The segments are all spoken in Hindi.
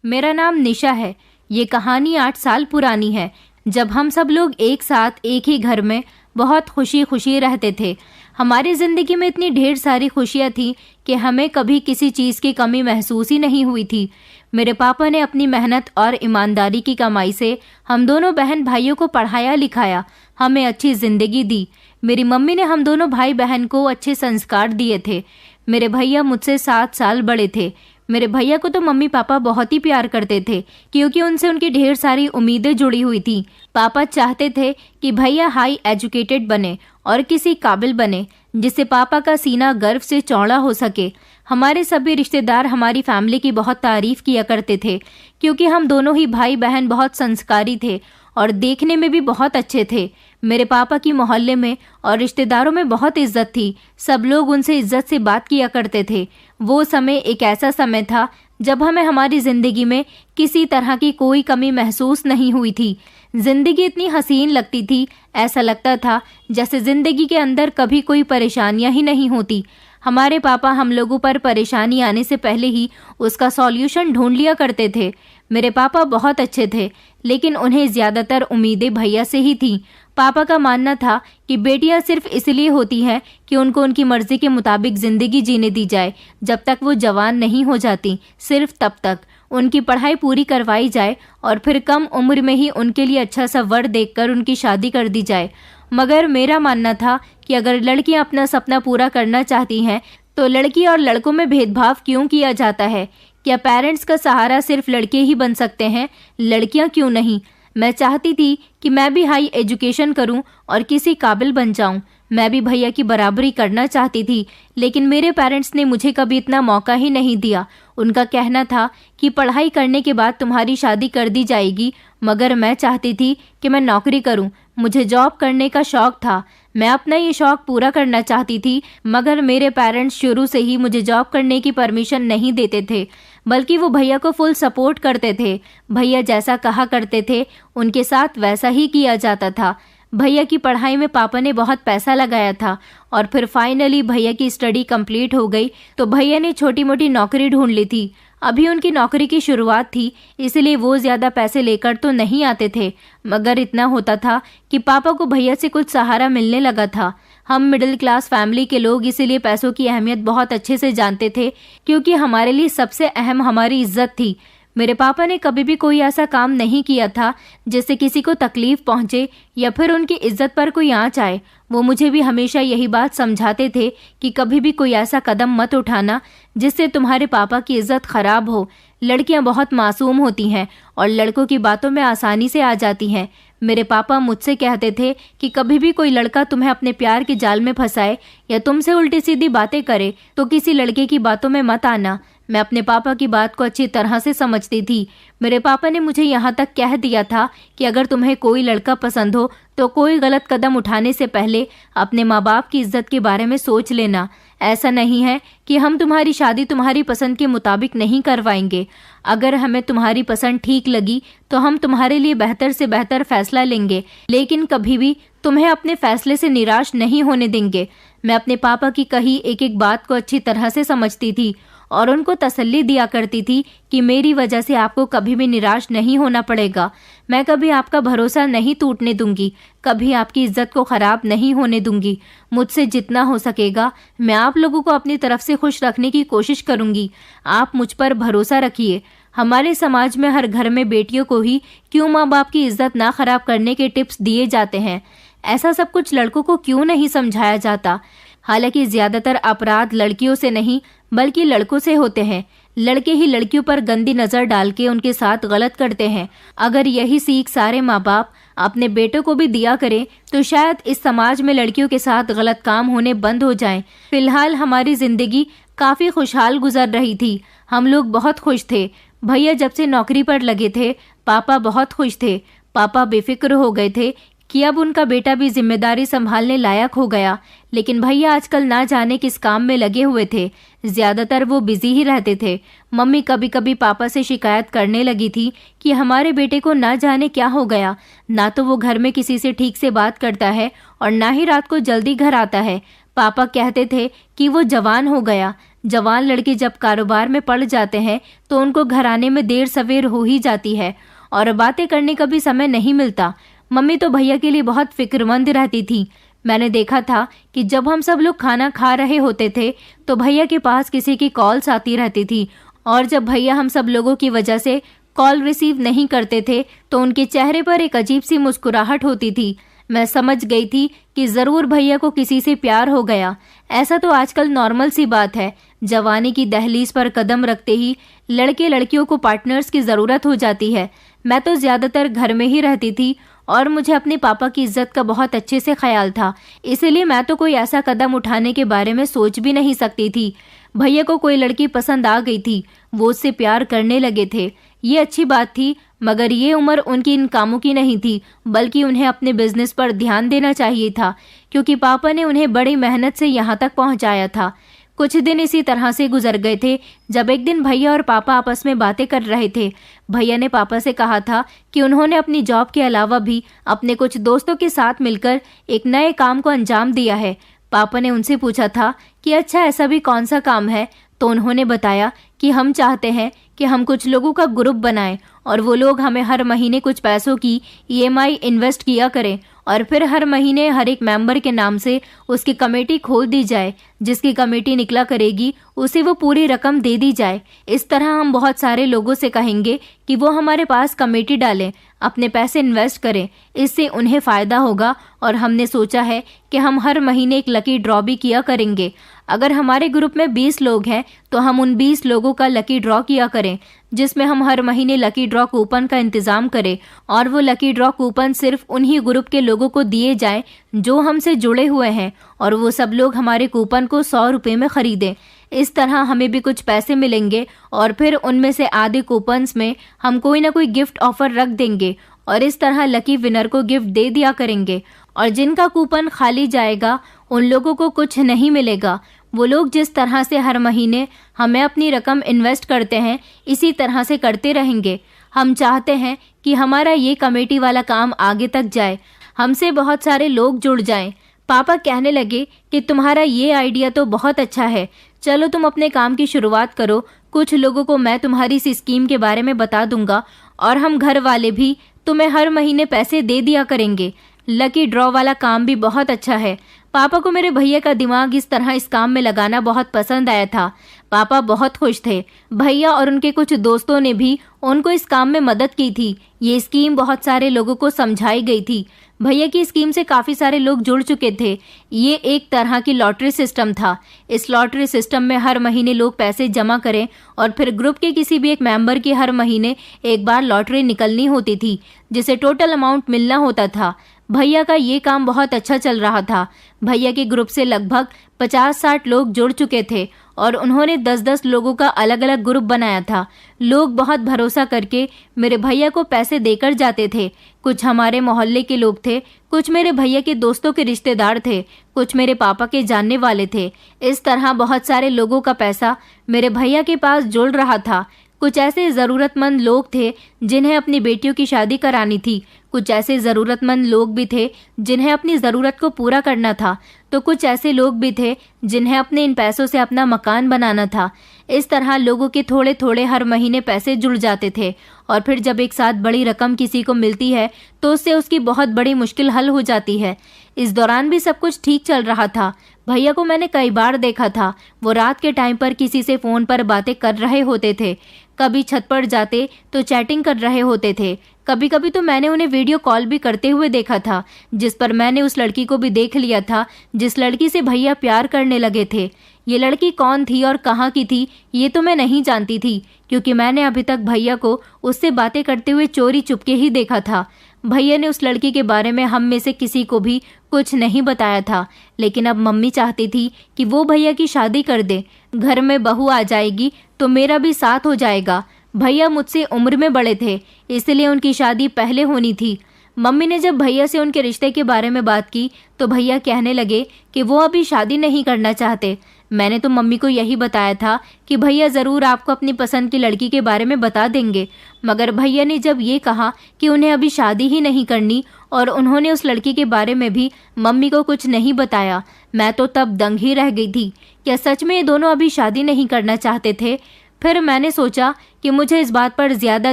मेरा नाम निशा है। ये कहानी 8 साल पुरानी है, जब हम सब लोग एक साथ एक ही घर में बहुत खुशी खुशी रहते थे। हमारी ज़िंदगी में इतनी ढेर सारी खुशियाँ थी कि हमें कभी किसी चीज़ की कमी महसूस ही नहीं हुई थी। मेरे पापा ने अपनी मेहनत और ईमानदारी की कमाई से हम दोनों बहन भाइयों को पढ़ाया लिखाया, हमें अच्छी ज़िंदगी दी। मेरी मम्मी ने हम दोनों भाई बहन को अच्छे संस्कार दिए थे। मेरे भैया मुझसे 7 साल बड़े थे। मेरे भैया को तो मम्मी पापा बहुत ही प्यार करते थे, क्योंकि उनसे उनकी ढेर सारी उम्मीदें जुड़ी हुई थी। पापा चाहते थे कि भैया हाई एजुकेटेड बने और किसी काबिल बने, जिससे पापा का सीना गर्व से चौड़ा हो सके। हमारे सभी रिश्तेदार हमारी फैमिली की बहुत तारीफ किया करते थे, क्योंकि हम दोनों ही भाई बहन बहुत संस्कारी थे और देखने में भी बहुत अच्छे थे। मेरे पापा की मोहल्ले में और रिश्तेदारों में बहुत इज्जत थी। सब लोग उनसे इज्जत से बात किया करते थे। वो समय एक ऐसा समय था जब हमें हमारी ज़िंदगी में किसी तरह की कोई कमी महसूस नहीं हुई थी। ज़िंदगी इतनी हसीन लगती थी, ऐसा लगता था जैसे ज़िंदगी के अंदर कभी कोई परेशानियां ही नहीं होती। हमारे पापा हम लोगों पर परेशानी आने से पहले ही उसका सॉल्यूशन ढूंढ लिया करते थे। मेरे पापा बहुत अच्छे थे, लेकिन उन्हें ज़्यादातर उम्मीदें भैया से ही थीं। पापा का मानना था कि बेटियां सिर्फ इसलिए होती हैं कि उनको उनकी मर्जी के मुताबिक ज़िंदगी जीने दी जाए। जब तक वो जवान नहीं हो जाती, सिर्फ तब तक उनकी पढ़ाई पूरी करवाई जाए और फिर कम उम्र में ही उनके लिए अच्छा सा वर देखकर उनकी शादी कर दी जाए। मगर मेरा मानना था कि अगर लड़कियां अपना सपना पूरा करना चाहती हैं तो लड़की और लड़कों में भेदभाव क्यों किया जाता है? क्या पेरेंट्स का सहारा सिर्फ लड़के ही बन सकते हैं, लड़कियां क्यों नहीं? मैं चाहती थी कि मैं भी हाई एजुकेशन करूं और किसी काबिल बन जाऊं। मैं भी भैया की बराबरी करना चाहती थी, लेकिन मेरे पेरेंट्स ने मुझे कभी इतना मौका ही नहीं दिया। उनका कहना था कि पढ़ाई करने के बाद तुम्हारी शादी कर दी जाएगी, मगर मैं चाहती थी कि मैं नौकरी करूं। मुझे जॉब करने का शौक था। मैं अपना ये शौक पूरा करना चाहती थी, मगर मेरे पेरेंट्स शुरू से ही मुझे जॉब करने की परमिशन नहीं देते थे, बल्कि वो भैया को फुल सपोर्ट करते थे। भैया जैसा कहा करते थे, उनके साथ वैसा ही किया जाता था। भैया की पढ़ाई में पापा ने बहुत पैसा लगाया था और फिर फाइनली भैया की स्टडी कंप्लीट हो गई तो भैया ने छोटी मोटी नौकरी ढूंढ ली थी। अभी उनकी नौकरी की शुरुआत थी, इसलिए वो ज़्यादा पैसे लेकर तो नहीं आते थे, मगर इतना होता था कि पापा को भैया से कुछ सहारा मिलने लगा था। हम मिडिल क्लास फैमिली के लोग इसीलिए पैसों की अहमियत बहुत अच्छे से जानते थे, क्योंकि हमारे लिए सबसे अहम हमारी इज्जत थी। मेरे पापा ने कभी भी कोई ऐसा काम नहीं किया था जिससे किसी को तकलीफ पहुंचे या फिर उनकी इज्जत पर कोई आंच आए। वो मुझे भी हमेशा यही बात समझाते थे कि कभी भी कोई ऐसा कदम मत उठाना जिससे तुम्हारे पापा की इज्जत खराब हो। लड़कियां बहुत मासूम होती हैं और लड़कों की बातों में आसानी से आ जाती हैं। मेरे पापा मुझसे कहते थे कि कभी भी कोई लड़का तुम्हें अपने प्यार के जाल में फंसाए या तुमसे उल्टी सीधी बातें करे तो किसी लड़के की बातों में मत आना। मैं अपने पापा की बात को अच्छी तरह से समझती थी। मेरे पापा ने मुझे यहाँ तक कह दिया था कि अगर तुम्हें कोई लड़का पसंद हो तो कोई गलत कदम उठाने से पहले अपने माँ बाप की इज्जत के बारे में सोच लेना। ऐसा नहीं है कि हम तुम्हारी शादी तुम्हारी पसंद के मुताबिक नहीं करवाएंगे। अगर हमें तुम्हारी पसंद ठीक लगी तो हम तुम्हारे लिए बेहतर से बेहतर फैसला लेंगे, लेकिन कभी भी तुम्हें अपने फैसले से निराश नहीं होने देंगे। मैं अपने पापा की कही एक एक बात को अच्छी तरह से समझती थी और उनको तसल्ली दिया करती थी कि मेरी वजह से आपको कभी भी निराश नहीं होना पड़ेगा। मैं कभी आपका भरोसा नहीं टूटने दूंगी, कभी आपकी इज्जत को खराब नहीं होने दूंगी। मुझसे जितना हो सकेगा मैं आप लोगों को अपनी तरफ से खुश रखने की कोशिश करूंगी। आप मुझ पर भरोसा रखिए। हमारे समाज में हर घर में बेटियों को ही क्यों माँ बाप की इज्जत ना खराब करने के टिप्स दिए जाते हैं। ऐसा सब कुछ लड़कों को क्यों नहीं समझाया जाता? हालांकि ज्यादातर अपराध लड़कियों से नहीं बल्कि लड़कों से होते हैं। लड़के ही लड़कियों पर गंदी नजर डाल के उनके साथ गलत करते हैं। अगर यही सीख सारे माँ बाप अपने बेटों को भी दिया करें तो शायद इस समाज में लड़कियों के साथ गलत काम होने बंद हो जाएं। फिलहाल हमारी जिंदगी काफी खुशहाल गुजर रही थी। हम लोग बहुत खुश थे। भैया जब से नौकरी पर लगे थे, पापा बहुत खुश थे। पापा बेफिक्र हो गए थे कि अब उनका बेटा भी जिम्मेदारी संभालने लायक हो गया। लेकिन भैया आजकल ना जाने किस काम में लगे हुए थे। ज्यादातर वो बिजी ही रहते थे। मम्मी कभी कभी पापा से शिकायत करने लगी थी कि हमारे बेटे को ना जाने क्या हो गया। ना तो वो घर में किसी से ठीक से बात करता है और ना ही रात को जल्दी घर आता है। पापा कहते थे कि वो जवान हो गया। जवान लड़के जब कारोबार में पड़ जाते हैं तो उनको घर आने में देर सवेर हो ही जाती है और बातें करने का भी समय नहीं मिलता। मम्मी तो भैया के लिए बहुत फिक्रमंद रहती थी। मैंने देखा था कि जब हम सब लोग खाना खा रहे होते थे तो भैया के पास किसी की कॉल्स आती रहती थी और जब भैया हम सब लोगों की वजह से कॉल रिसीव नहीं करते थे तो उनके चेहरे पर एक अजीब सी मुस्कुराहट होती थी। मैं समझ गई थी कि जरूर भैया को किसी से प्यार हो गया। ऐसा तो आजकल नॉर्मल सी बात है। जवानी की दहलीज पर कदम रखते ही लड़के लड़कियों को पार्टनर्स की जरूरत हो जाती है। मैं तो ज्यादातर घर में ही रहती थी और मुझे अपने पापा की इज्जत का बहुत अच्छे से ख्याल था, इसलिए मैं तो कोई ऐसा कदम उठाने के बारे में सोच भी नहीं सकती थी। भैया को कोई लड़की पसंद आ गई थी, वो उससे प्यार करने लगे थे। ये अच्छी बात थी, मगर ये उम्र उनकी इन कामों की नहीं थी, बल्कि उन्हें अपने बिजनेस पर ध्यान देना चाहिए था, क्योंकि पापा ने उन्हें बड़ी मेहनत से यहाँ तक पहुँचाया था। कुछ दिन इसी तरह से गुजर गए थे जब एक दिन भैया और पापा आपस में बातें कर रहे थे। भैया ने पापा से कहा था कि उन्होंने अपनी जॉब के अलावा भी अपने कुछ दोस्तों के साथ मिलकर एक नए काम को अंजाम दिया है। पापा ने उनसे पूछा था कि अच्छा ऐसा भी कौन सा काम है, तो उन्होंने बताया कि हम चाहते हैं कि हम कुछ लोगों का ग्रुप बनाएं और वो लोग हमें हर महीने कुछ पैसों की ईएमआई इन्वेस्ट किया करें और फिर हर महीने हर एक मेंबर के नाम से उसकी कमेटी खोल दी जाए। जिसकी कमेटी निकला करेगी उसे वो पूरी रकम दे दी जाए। इस तरह हम बहुत सारे लोगों से कहेंगे कि वो हमारे पास कमेटी डालें, अपने पैसे इन्वेस्ट करें, इससे उन्हें फ़ायदा होगा। और हमने सोचा है कि हम हर महीने एक लकी ड्रॉ भी किया करेंगे। अगर हमारे ग्रुप में 20 लोग हैं तो हम उन 20 लोगों का लकी ड्रॉ किया करें, जिसमें हम हर महीने लकी ड्रॉ कूपन का इंतजाम करें और वो लकी ड्रॉ कूपन सिर्फ उन्हीं ग्रुप के लोगों को दिए जाएं जो हमसे जुड़े हुए हैं और वो सब लोग हमारे कूपन को 100 रुपये में खरीदें। इस तरह हमें भी कुछ पैसे मिलेंगे और फिर उनमें से आधे कूपन्स में हम कोई ना कोई गिफ्ट ऑफर रख देंगे और इस तरह लकी विनर को गिफ्ट दे दिया करेंगे। और जिनका कूपन खाली जाएगा उन लोगों को कुछ नहीं मिलेगा। वो लोग जिस तरह से हर महीने हमें अपनी रकम इन्वेस्ट करते हैं इसी तरह से करते रहेंगे। हम चाहते हैं कि हमारा ये कमेटी वाला काम आगे तक जाए, हमसे बहुत सारे लोग जुड़ जाएं। पापा कहने लगे कि तुम्हारा ये आइडिया तो बहुत अच्छा है, चलो तुम अपने काम की शुरुआत करो। कुछ लोगों को मैं तुम्हारी इस स्कीम के बारे में बता दूंगा और हम घर वाले भी तुम्हें हर महीने पैसे दे दिया करेंगे। लकी ड्रॉ वाला काम भी बहुत अच्छा है। पापा को मेरे भैया का दिमाग इस तरह इस काम में लगाना बहुत पसंद आया था। पापा बहुत खुश थे। भैया और उनके कुछ दोस्तों ने भी उनको इस काम में मदद की थी। ये स्कीम बहुत सारे लोगों को समझाई गई थी। भैया की स्कीम से काफ़ी सारे लोग जुड़ चुके थे। ये एक तरह की लॉटरी सिस्टम था। इस लॉटरी सिस्टम में हर महीने लोग पैसे जमा करें और फिर ग्रुप के किसी भी एक मेंबर की हर महीने एक बार लॉटरी निकलनी होती थी, जिसे टोटल अमाउंट मिलना होता था। भैया का ये काम बहुत अच्छा चल रहा था। भैया के ग्रुप से लगभग 50-60 लोग जुड़ चुके थे और उन्होंने 10-10 लोगों का अलग अलग ग्रुप बनाया था। लोग बहुत भरोसा करके मेरे भैया को पैसे देकर जाते थे। कुछ हमारे मोहल्ले के लोग थे, कुछ मेरे भैया के दोस्तों के रिश्तेदार थे, कुछ मेरे पापा के जानने वाले थे। इस तरह बहुत सारे लोगों का पैसा मेरे भैया के पास जुड़ रहा था। कुछ ऐसे ज़रूरतमंद लोग थे जिन्हें अपनी बेटियों की शादी करानी थी। कुछ ऐसे ज़रूरतमंद लोग भी थे जिन्हें अपनी ज़रूरत को पूरा करना था, तो कुछ ऐसे लोग भी थे जिन्हें अपने इन पैसों से अपना मकान बनाना था। इस तरह लोगों के थोड़े थोड़े हर महीने पैसे जुड़ जाते थे और फिर जब एक साथ बड़ी रकम किसी को मिलती है तो उससे उसकी बहुत बड़ी मुश्किल हल हो जाती है। इस दौरान भी सब कुछ ठीक चल रहा था। भैया को मैंने कई बार देखा था। वो रात के टाइम पर किसी से फ़ोन पर बातें कर रहे होते थे, कभी छत पर जाते तो चैटिंग कर रहे होते थे। कभी कभी तो मैंने उन्हें वीडियो कॉल भी करते हुए देखा था, जिस पर मैंने उस लड़की को भी देख लिया था जिस लड़की से भैया प्यार करने लगे थे। ये लड़की कौन थी और कहाँ की थी ये तो मैं नहीं जानती थी, क्योंकि मैंने अभी तक भैया को उससे बातें करते हुए चोरी चुपके ही देखा था। भैया ने उस लड़की के बारे में हम में से किसी को भी कुछ नहीं बताया था, लेकिन अब मम्मी चाहती थी कि वो भैया की शादी कर दे। घर में बहू आ जाएगी तो मेरा भी साथ हो जाएगा। भैया मुझसे उम्र में बड़े थे, इसलिए उनकी शादी पहले होनी थी। मम्मी ने जब भैया से उनके रिश्ते के बारे में बात की तो भैया कहने लगे कि वो अभी शादी नहीं करना चाहते। मैंने तो मम्मी को यही बताया था कि भैया ज़रूर आपको अपनी पसंद की लड़की के बारे में बता देंगे, मगर भैया ने जब ये कहा कि उन्हें अभी शादी ही नहीं करनी और उन्होंने उस लड़की के बारे में भी मम्मी को कुछ नहीं बताया। मैं तो तब दंग ही रह गई थी। क्या सच में ये दोनों अभी शादी नहीं करना चाहते थे? फिर मैंने सोचा कि मुझे इस बात पर ज़्यादा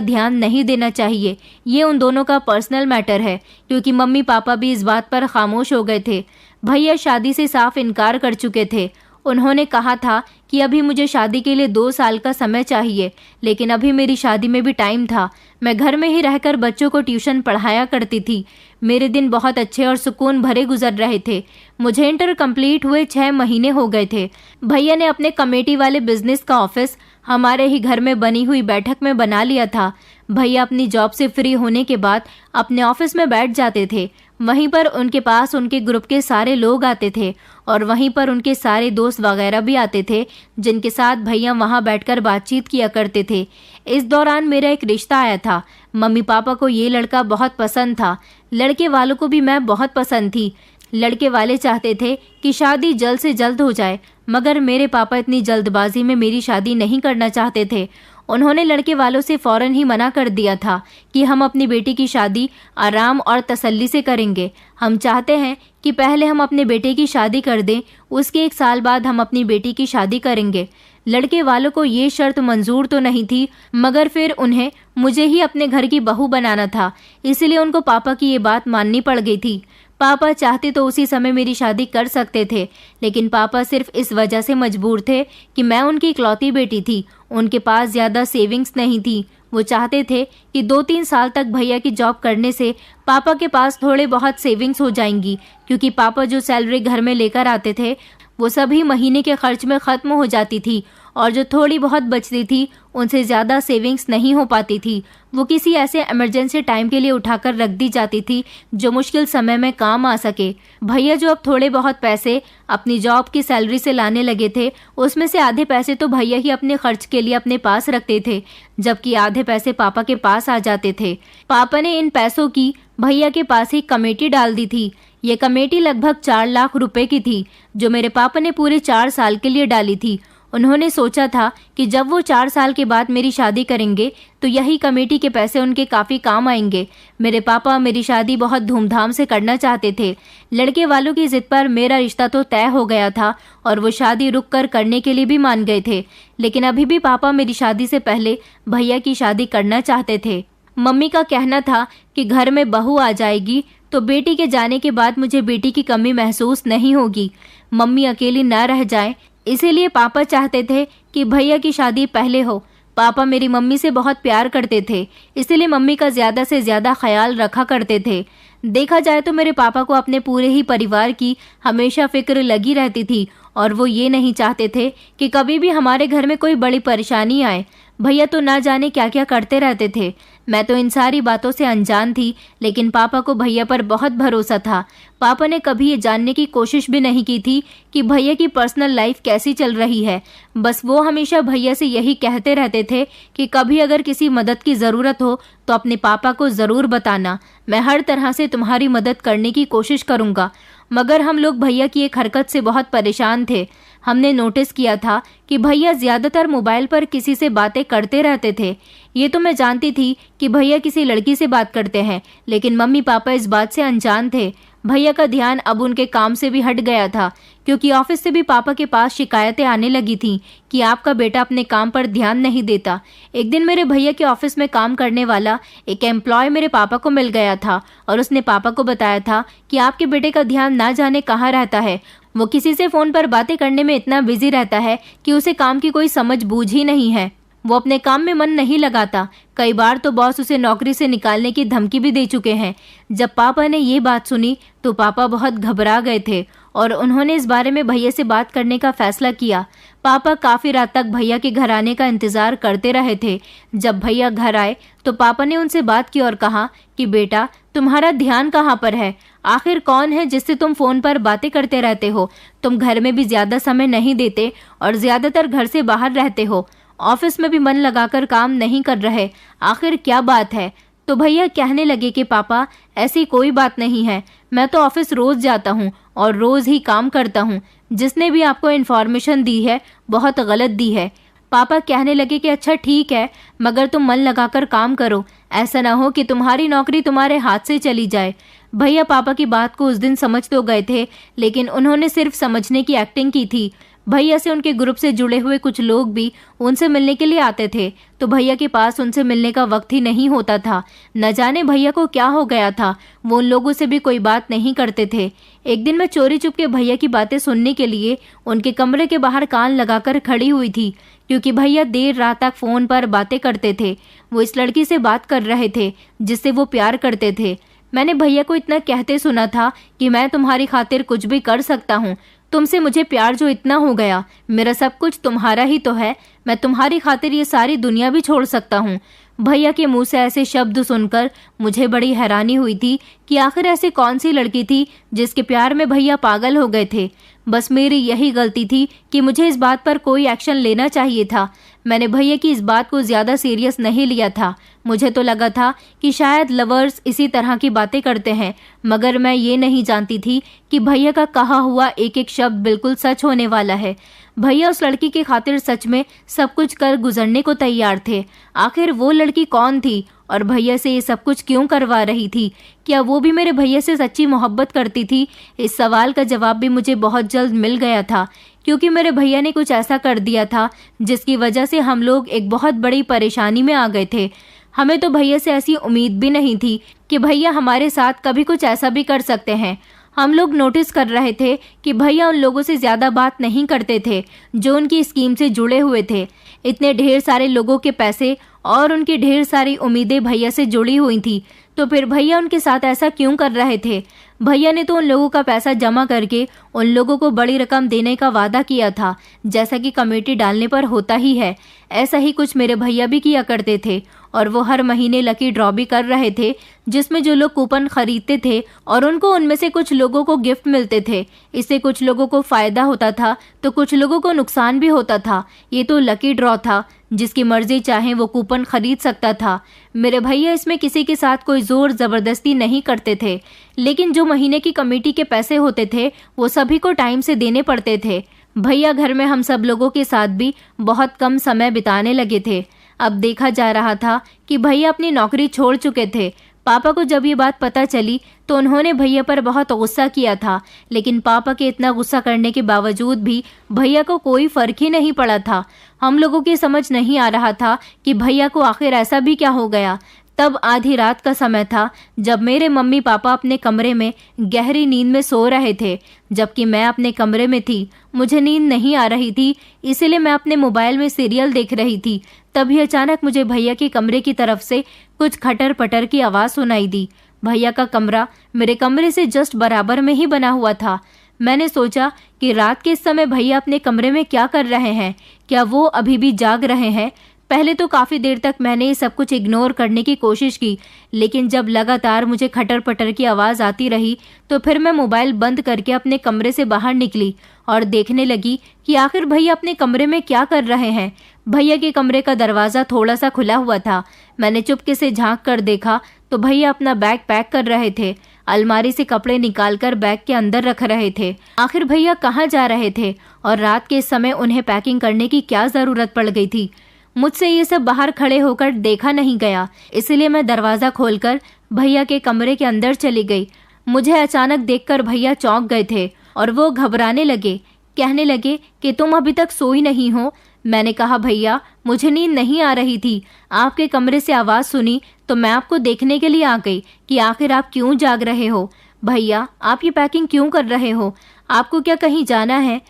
ध्यान नहीं देना चाहिए, ये उन दोनों का पर्सनल मैटर है, क्योंकि मम्मी पापा भी इस बात पर खामोश हो गए थे। भैया शादी से साफ इनकार कर चुके थे। उन्होंने कहा था कि अभी मुझे शादी के लिए 2 साल का समय चाहिए, लेकिन अभी मेरी शादी में भी टाइम था। मैं घर में ही रहकर बच्चों को ट्यूशन पढ़ाया करती थी। मेरे दिन बहुत अच्छे और सुकून भरे गुजर रहे थे। मुझे इंटर कंप्लीट हुए 6 महीने हो गए थे। भैया ने अपने कमेटी वाले बिजनेस का ऑफिस हमारे ही घर में बनी हुई बैठक में बना लिया था। भैया अपनी जॉब से फ्री होने के बाद अपने ऑफिस में बैठ जाते थे। वहीं पर उनके पास उनके ग्रुप के सारे लोग आते थे और वहीं पर उनके सारे दोस्त वगैरह भी आते थे, जिनके साथ भैया वहां बैठकर बातचीत किया करते थे। इस दौरान मेरा एक रिश्ता आया था। मम्मी पापा को ये लड़का बहुत पसंद था। लड़के वालों को भी मैं बहुत पसंद थी। लड़के वाले चाहते थे कि शादी जल्द से जल्द हो जाए, मगर मेरे पापा इतनी जल्दबाजी में मेरी शादी नहीं करना चाहते थे। उन्होंने लड़के वालों से फौरन ही मना कर दिया था कि हम अपनी बेटी की शादी आराम और तसल्ली से करेंगे। हम चाहते हैं कि पहले हम अपने बेटे की शादी कर दें, उसके 1 साल बाद हम अपनी बेटी की शादी करेंगे। लड़के वालों को ये शर्त मंजूर तो नहीं थी, मगर फिर उन्हें मुझे ही अपने घर की बहू बनाना था, इसलिए उनको पापा की ये बात माननी पड़ गई थी। पापा चाहते तो उसी समय मेरी शादी कर सकते थे, लेकिन पापा सिर्फ इस वजह से मजबूर थे कि मैं उनकी इकलौती बेटी थी। उनके पास ज़्यादा सेविंग्स नहीं थी। वो चाहते थे कि 2-3 साल तक भैया की जॉब करने से पापा के पास थोड़े बहुत सेविंग्स हो जाएंगी, क्योंकि पापा जो सैलरी घर में लेकर आते थे वो सभी महीने के खर्च में ख़त्म हो जाती थी, और जो थोड़ी बहुत बचती थी उनसे ज़्यादा सेविंग्स नहीं हो पाती थी। वो किसी ऐसे इमरजेंसी टाइम के लिए उठाकर रख दी जाती थी जो मुश्किल समय में काम आ सके। भैया जो अब थोड़े बहुत पैसे अपनी जॉब की सैलरी से लाने लगे थे, उसमें से आधे पैसे तो भैया ही अपने खर्च के लिए अपने पास रखते थे, जबकि आधे पैसे पापा के पास आ जाते थे। पापा ने इन पैसों की भैया के पास ही कमेटी डाल दी थी। ये कमेटी लगभग 4 लाख रुपए की थी, जो मेरे पापा ने पूरे 4 साल के लिए डाली थी। उन्होंने सोचा था कि जब वो 4 साल के बाद मेरी शादी करेंगे तो यही कमेटी के पैसे उनके काफ़ी काम आएंगे। मेरे पापा मेरी शादी बहुत धूमधाम से करना चाहते थे। लड़के वालों की जिद पर मेरा रिश्ता तो तय हो गया था और वो शादी रुक कर करने के लिए भी मान गए थे, लेकिन अभी भी पापा मेरी शादी से पहले भैया की शादी करना चाहते थे। मम्मी का कहना था कि घर में बहू आ जाएगी तो बेटी के जाने के बाद मुझे बेटी की कमी महसूस नहीं होगी, मम्मी अकेली न रह जाए, इसीलिए पापा चाहते थे कि भैया की शादी पहले हो। पापा मेरी मम्मी से बहुत प्यार करते थे, इसलिए मम्मी का ज़्यादा से ज़्यादा ख्याल रखा करते थे। देखा जाए तो मेरे पापा को अपने पूरे ही परिवार की हमेशा फिक्र लगी रहती थी और वो ये नहीं चाहते थे कि कभी भी हमारे घर में कोई बड़ी परेशानी आए। भैया तो ना जाने क्या क्या करते रहते थे। मैं तो इन सारी बातों से अनजान थी, लेकिन पापा को भैया पर बहुत भरोसा था। पापा ने कभी ये जानने की कोशिश भी नहीं की थी कि भैया की पर्सनल लाइफ कैसी चल रही है। बस वो हमेशा भैया से यही कहते रहते थे कि कभी अगर किसी मदद की ज़रूरत हो तो अपने पापा को ज़रूर बताना, मैं हर तरह से तुम्हारी मदद करने की कोशिश करूँगा। मगर हम लोग भैया की एक हरकत से बहुत परेशान थे। हमने नोटिस किया था कि भैया ज़्यादातर मोबाइल पर किसी से बातें करते रहते थे। ये तो मैं जानती थी कि भैया किसी लड़की से बात करते हैं, लेकिन मम्मी पापा इस बात से अनजान थे। भैया का ध्यान अब उनके काम से भी हट गया था, क्योंकि ऑफिस से भी पापा के पास शिकायतें आने लगी थीं कि आपका बेटा अपने काम पर ध्यान नहीं देता। एक दिन मेरे भैया के ऑफिस में काम करने वाला एक एम्प्लॉय मेरे पापा को मिल गया था और उसने पापा को बताया था कि आपके बेटे का ध्यान ना जाने कहाँ रहता है। वो किसी से फ़ोन पर बातें करने में इतना बिजी रहता है कि उसे काम की कोई समझ बूझ ही नहीं है। वो अपने काम में मन नहीं लगाता। कई बार तो बॉस उसे नौकरी से निकालने की धमकी भी दे चुके हैं। जब पापा ने ये बात सुनी तो पापा बहुत घबरा गए थे और उन्होंने इस बारे में भैया से बात करने का फैसला किया। पापा काफ़ी रात तक भैया के घर आने का इंतज़ार करते रहे थे। जब भैया घर आए तो पापा ने उनसे बात की और कहा कि बेटा, तुम्हारा ध्यान कहाँ पर है? आखिर कौन है जिससे तुम फ़ोन पर बातें करते रहते हो? तुम घर में भी ज़्यादा समय नहीं देते और ज़्यादातर घर से बाहर रहते हो। ऑफिस में भी मन लगाकर काम नहीं कर रहे। आखिर क्या बात है? तो भैया कहने लगे कि पापा, ऐसी कोई बात नहीं है। मैं तो ऑफिस रोज़ जाता हूँ और रोज़ ही काम करता हूँ। जिसने भी आपको इन्फॉर्मेशन दी है बहुत गलत दी है। पापा कहने लगे कि अच्छा ठीक है, मगर तुम मन लगाकर काम करो, ऐसा ना हो कि तुम्हारी नौकरी तुम्हारे हाथ से चली जाए। भैया पापा की बात को उस दिन समझ तो गए थे, लेकिन उन्होंने सिर्फ समझने की एक्टिंग की थी। भैया से उनके ग्रुप से जुड़े हुए कुछ लोग भी उनसे मिलने के लिए आते थे, तो भैया के पास उनसे मिलने का वक्त ही नहीं होता था। न जाने भैया को क्या हो गया था, वो उन लोगों से भी कोई बात नहीं करते थे। एक दिन मैं चोरी चुपके भैया की बातें सुनने के लिए उनके कमरे के बाहर कान लगाकर खड़ी हुई थी, क्योंकि भैया देर रात तक फोन पर बातें करते थे। वो इस लड़की से बात कर रहे थे जिससे वो प्यार करते थे। मैंने भैया को इतना कहते सुना था कि मैं तुम्हारी खातिर कुछ भी कर सकता हूँ, तुमसे मुझे प्यार जो इतना हो गया, मेरा सब कुछ तुम्हारा ही तो है, मैं तुम्हारी खातिर ये सारी दुनिया भी छोड़ सकता हूँ। भैया के मुंह से ऐसे शब्द सुनकर मुझे बड़ी हैरानी हुई थी कि आखिर ऐसी कौन सी लड़की थी जिसके प्यार में भैया पागल हो गए थे। बस मेरी यही गलती थी कि मुझे इस बात पर कोई एक्शन लेना चाहिए था। मैंने भैया की इस बात को ज्यादा सीरियस नहीं लिया था। मुझे तो लगा था कि शायद लवर्स इसी तरह की बातें करते हैं, मगर मैं ये नहीं जानती थी कि भैया का कहा हुआ एक एक शब्द बिल्कुल सच होने वाला है। भैया उस लड़की की खातिर सच में सब कुछ कर गुजरने को तैयार थे। आखिर वो लड़की कौन थी और भैया से ये सब कुछ क्यों करवा रही थी? क्या वो भी मेरे भैया से सच्ची मोहब्बत करती थी? इस सवाल का जवाब भी मुझे बहुत जल्द मिल गया था, क्योंकि मेरे भैया ने कुछ ऐसा कर दिया था जिसकी वजह से हम लोग एक बहुत बड़ी परेशानी में आ गए थे। हमें तो भैया से ऐसी उम्मीद भी नहीं थी कि भैया हमारे साथ कभी कुछ ऐसा भी कर सकते हैं। हम लोग नोटिस कर रहे थे कि भैया उन लोगों से ज्यादा बात नहीं करते थे जो उनकी स्कीम से जुड़े हुए थे। इतने ढेर सारे लोगों के पैसे और उनकी ढेर सारी उम्मीदें भैया से जुड़ी हुई थी, तो फिर भैया उनके साथ ऐसा क्यों कर रहे थे? भैया ने तो उन लोगों का पैसा जमा करके उन लोगों को बड़ी रकम देने का वादा किया था, जैसा कि कमेटी डालने पर होता ही है। ऐसा ही कुछ मेरे भैया भी किया करते थे, और वो हर महीने लकी ड्रॉ भी कर रहे थे, जिसमें जो लोग कूपन खरीदते थे और उनको उनमें से कुछ लोगों को गिफ्ट मिलते थे। इससे कुछ लोगों को फायदा होता था तो कुछ लोगों को नुकसान भी होता था। ये तो लकी ड्रॉ था, जिसकी मर्जी चाहे वो कूपन खरीद सकता था। मेरे भैया इसमें किसी के साथ कोई जोर जबरदस्ती नहीं करते थे, लेकिन जो महीने की कमेटी के पैसे होते थे वो सभी को टाइम से देने पड़ते थे। भैया घर में हम सब लोगों के साथ भी बहुत कम समय बिताने लगे थे। अब देखा जा रहा था कि भैया अपनी नौकरी छोड़ चुके थे। पापा को जब ये बात पता चली तो उन्होंने भैया पर बहुत गुस्सा किया था, लेकिन पापा के इतना गुस्सा करने के बावजूद भी भैया को कोई फर्क ही नहीं पड़ा था। हम लोगों की समझ नहीं आ रहा था कि भैया को आखिर ऐसा भी क्या हो गया। तब आधी रात का समय था, जब मेरे मम्मी पापा अपने कमरे में गहरी नींद में सो रहे थे, जबकि मैं अपने कमरे में थी। मुझे नींद नहीं आ रही थी, इसलिए मैं अपने मोबाइल में सीरियल देख रही थी। तभी अचानक मुझे भैया के कमरे की तरफ से कुछ खटर पटर की आवाज़ सुनाई दी। भैया का कमरा मेरे कमरे से जस्ट बराबर में ही बना हुआ था। मैंने सोचा कि रात के इस समय भैया अपने कमरे में क्या कर रहे हैं, क्या वो अभी भी जाग रहे हैं। पहले तो काफ़ी देर तक मैंने ये सब कुछ इग्नोर करने की कोशिश की, लेकिन जब लगातार मुझे खटर पटर की आवाज़ आती रही तो फिर मैं मोबाइल बंद करके अपने कमरे से बाहर निकली और देखने लगी कि आखिर भैया अपने कमरे में क्या कर रहे हैं। भैया के कमरे का दरवाज़ा थोड़ा सा खुला हुआ था। मैंने चुपके से झांक कर देखा तो भैया अपना बैग पैक कर रहे थे। अलमारी से कपड़े निकालकर बैग के अंदर रख रहे थे। आखिर भैया कहाँ जा रहे थे और रात के समय उन्हें पैकिंग करने की क्या ज़रूरत पड़ गई थी? मुझसे ये सब बाहर खड़े होकर देखा नहीं गया, इसलिए मैं दरवाज़ा खोलकर भैया के कमरे के अंदर चली गई। मुझे अचानक देखकर भैया चौंक गए थे और वो घबराने लगे। कहने लगे कि तुम अभी तक सोई नहीं हो। मैंने कहा भैया मुझे नींद नहीं आ रही थी, आपके कमरे से आवाज़ सुनी तो मैं आपको देखने के लिए आ गई कि आखिर आप क्यों जाग रहे हो। भैया आप ये पैकिंग क्यों कर रहे हो, आपको क्या कहीं जाना है?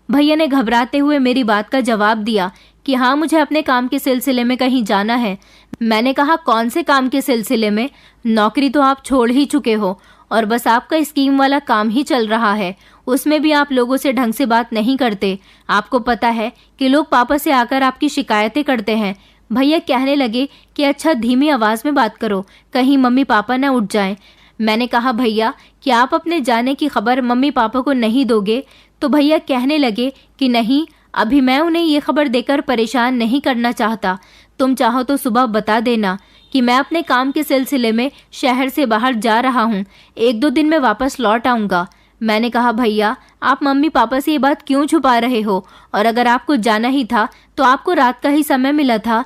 भैया ने घबराते हुए मेरी बात का जवाब दिया कि हाँ मुझे अपने काम के सिलसिले में कहीं जाना है। मैंने कहा कौन से काम के सिलसिले में? नौकरी तो आप छोड़ ही चुके हो और बस आपका स्कीम वाला काम ही चल रहा है, उसमें भी आप लोगों से ढंग से बात नहीं करते। आपको पता है कि लोग पापा से आकर आपकी शिकायतें करते हैं। भैया कहने लगे कि अच्छा धीमी आवाज़ में बात करो, कहीं मम्मी पापा ना उठ जाएं। मैंने कहा भैया कि आप अपने जाने की खबर मम्मी पापा को नहीं दोगे? तो भैया कहने लगे कि नहीं, अभी मैं उन्हें ये खबर देकर परेशान नहीं करना चाहता। तुम चाहो तो सुबह बता देना कि मैं अपने काम के सिलसिले में शहर से बाहर जा रहा हूँ, 1-2 दिन में वापस लौट आऊँगा। मैंने कहा भैया आप मम्मी पापा से ये बात क्यों छुपा रहे हो, और अगर आपको जाना ही था तो आपको रात का ही समय मिला था।